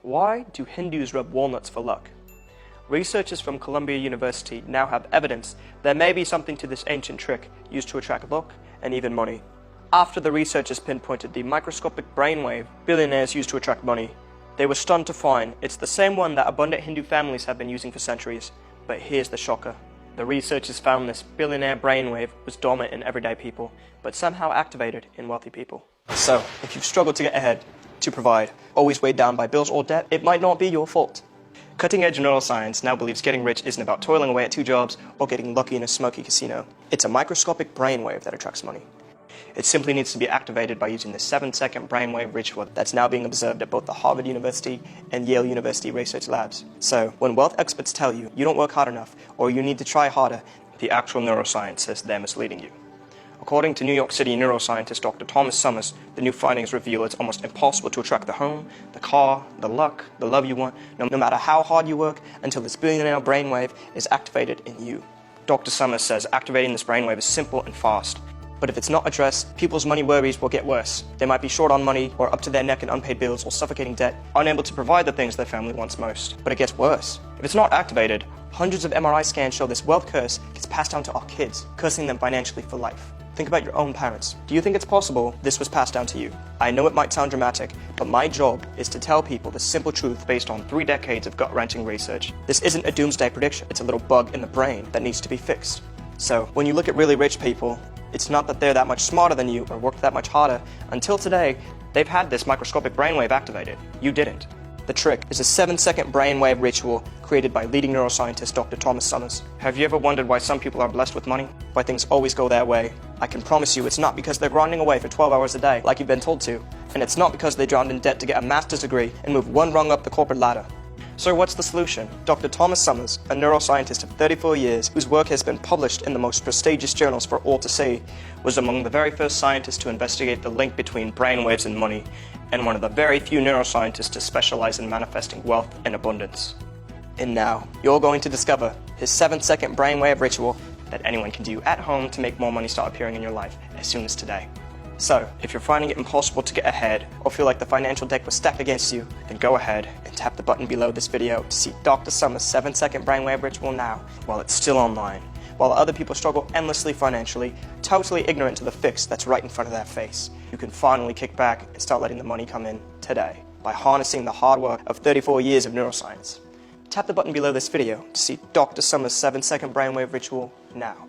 Why do Hindus rub walnuts for luck? Researchers from Columbia University now have evidence there may be something to this ancient trick used to attract luck and even money. After the researchers pinpointed the microscopic brainwave billionaires use to attract money, they were stunned to find it's the same one that abundant Hindu families have been using for centuries. But here's the shocker. The researchers found this billionaire brainwave was dormant in everyday people, but somehow activated in wealthy people. So, if you've struggled to get ahead, to provide, always weighed down by bills or debt, it might not be your fault. Cutting-edge neuroscience now believes getting rich isn't about toiling away at 2 jobs or getting lucky in a smoky casino. It's a microscopic brainwave that attracts money. It simply needs to be activated by using the 7-second brainwave ritual that's now being observed at both the Harvard University and Yale University research labs. So, when wealth experts tell you you don't work hard enough or you need to try harder, the actual neuroscience says they're misleading you. According to New York City neuroscientist Dr. Sumner Summers, the new findings reveal it's almost impossible to attract the home, the car, the luck, the love you want, no matter how hard you work, until this billionaire brainwave is activated in you. Dr. Summers says activating this brainwave is simple and fast. But if it's not addressed, people's money worries will get worse. They might be short on money, or up to their neck in unpaid bills or suffocating debt, unable to provide the things their family wants most. But it gets worse. If it's not activated, hundreds of MRI scans show this wealth curse gets passed down to our kids, cursing them financially for life. Think about your own parents. Do you think it's possible this was passed down to you? I know it might sound dramatic, but my job is to tell people the simple truth based on 3 decades of gut-wrenching research. This isn't a doomsday prediction. It's a little bug in the brain that needs to be fixed. So, when you look at really rich people, it's not that they're that much smarter than you or worked that much harder. Until today, they've had this microscopic brainwave activated. You didn't. The trick is a 7-second brainwave ritual created by leading neuroscientist Dr. Sumner Summers. Have you ever wondered why some people are blessed with money? Why things always go their way? I can promise you it's not because they're grinding away for 12 hours a day like you've been told to. And it's not because they drowned in debt to get a master's degree and move 1 rung up the corporate ladder. So what's the solution? Dr. Sumner Summers, a neuroscientist of 34 years whose work has been published in the most prestigious journals for all to see, was among the very first scientists to investigate the link between brainwaves and money, and one of the very few neuroscientists to specialize in manifesting wealth and abundance. And now, you're going to discover his 7-second brainwave ritual that anyone can do at home to make more money start appearing in your life as soon as today. So, if you're finding it impossible to get ahead or feel like the financial deck was stacked against you, then go ahead and tap the button below this video to see Dr. Summers' 7-second brainwave ritual now while it's still online, while other people struggle endlessly financially, totally ignorant to the fix that's right in front of their face. You can finally kick back and start letting the money come in today by harnessing the hard work of 34 years of neuroscience. Tap the button below this video to see Dr. Summers' 7-second brainwave ritual now.